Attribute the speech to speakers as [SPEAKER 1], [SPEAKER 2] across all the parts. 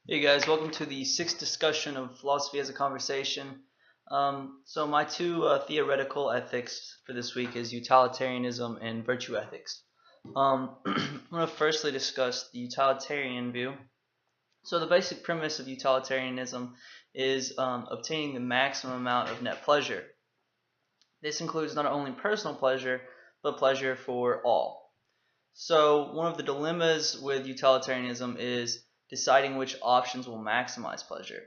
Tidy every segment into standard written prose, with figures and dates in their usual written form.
[SPEAKER 1] Hey guys, welcome to the sixth discussion of philosophy as a conversation. So my two theoretical ethics for this week is utilitarianism and virtue ethics. I'm going to firstly discuss the utilitarian view. So the basic premise of utilitarianism is obtaining the maximum amount of net pleasure. This includes not only personal pleasure, but pleasure for all. So one of the dilemmas with utilitarianism is deciding which options will maximize pleasure.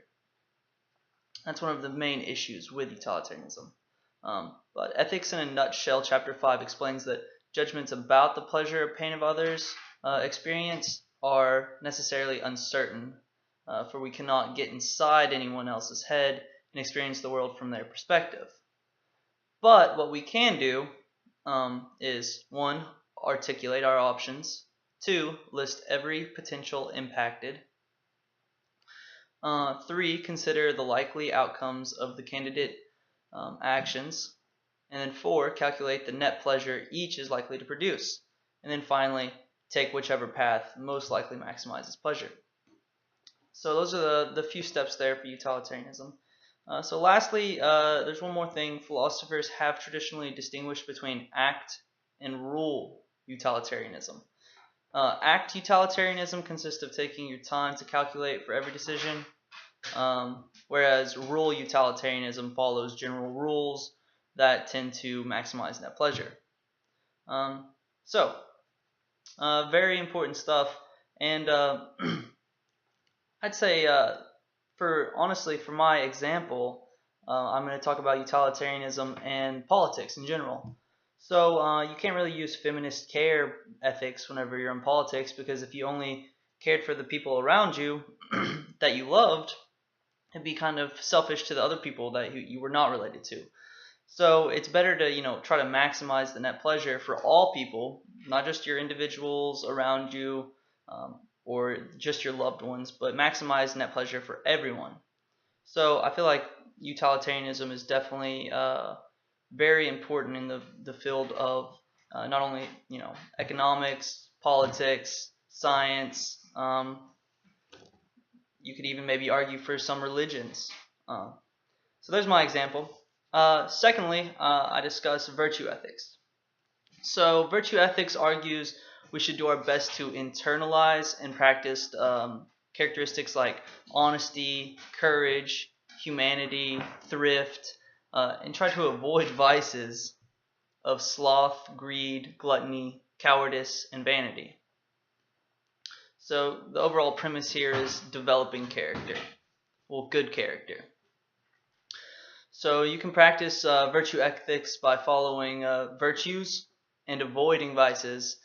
[SPEAKER 1] That's one of the main issues with utilitarianism. But Ethics in a Nutshell, Chapter 5, explains that judgments about the pleasure or pain of others' experience are necessarily uncertain, for we cannot get inside anyone else's head and experience the world from their perspective. But what we can do is 1. Articulate our options. 2. List every potential impacted. 3. Consider the likely outcomes of the candidate actions. And then 4. Calculate the net pleasure each is likely to produce. And then finally, take whichever path most likely maximizes pleasure. So those are the few steps there for utilitarianism. So lastly, there's one more thing. Philosophers have traditionally distinguished between act and rule utilitarianism. Act utilitarianism consists of taking your time to calculate for every decision, whereas rule utilitarianism follows general rules that tend to maximize net pleasure. Very important stuff, and I'd say for my example, I'm going to talk about utilitarianism and politics in general. So you can't really use feminist care ethics whenever you're in politics, because if you only cared for the people around you that you loved, it'd be kind of selfish to the other people that you were not related to. So it's better to try to maximize the net pleasure for all people, not just your individuals around you or just your loved ones, but maximize net pleasure for everyone. So I feel like utilitarianism is definitely very important in the field of not only economics, politics, science. You could even maybe argue for some religions. So there's my example. Secondly, I discuss virtue ethics. So virtue ethics argues we should do our best to internalize and practice characteristics like honesty, courage, humanity, thrift, and try to avoid vices of sloth, greed, gluttony, cowardice, and vanity. So the overall premise here is developing character, good character. So you can practice virtue ethics by following virtues and avoiding vices,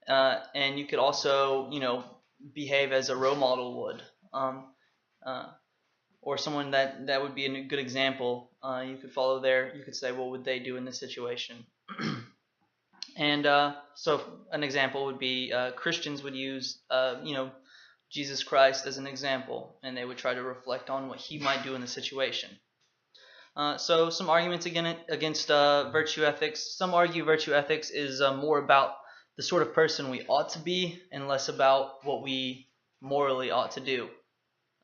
[SPEAKER 1] and you could also behave as a role model would, or someone that would be a good example. You could follow there. You could say, what would they do in this situation? And so an example would be Christians would use Jesus Christ as an example, and they would try to reflect on what he might do in the situation. So some arguments against virtue ethics. Some argue virtue ethics is more about the sort of person we ought to be and less about what we morally ought to do.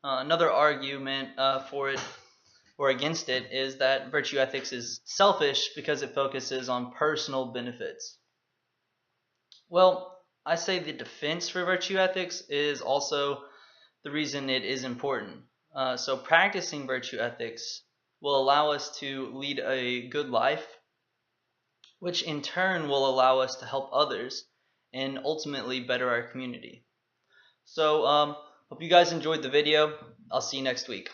[SPEAKER 1] Another argument for it or against it is that virtue ethics is selfish because it focuses on personal benefits. Well, I say the defense for virtue ethics is also the reason it is important. So practicing virtue ethics will allow us to lead a good life, which in turn will allow us to help others and ultimately better our community. So hope you guys enjoyed the video. I'll see you next week.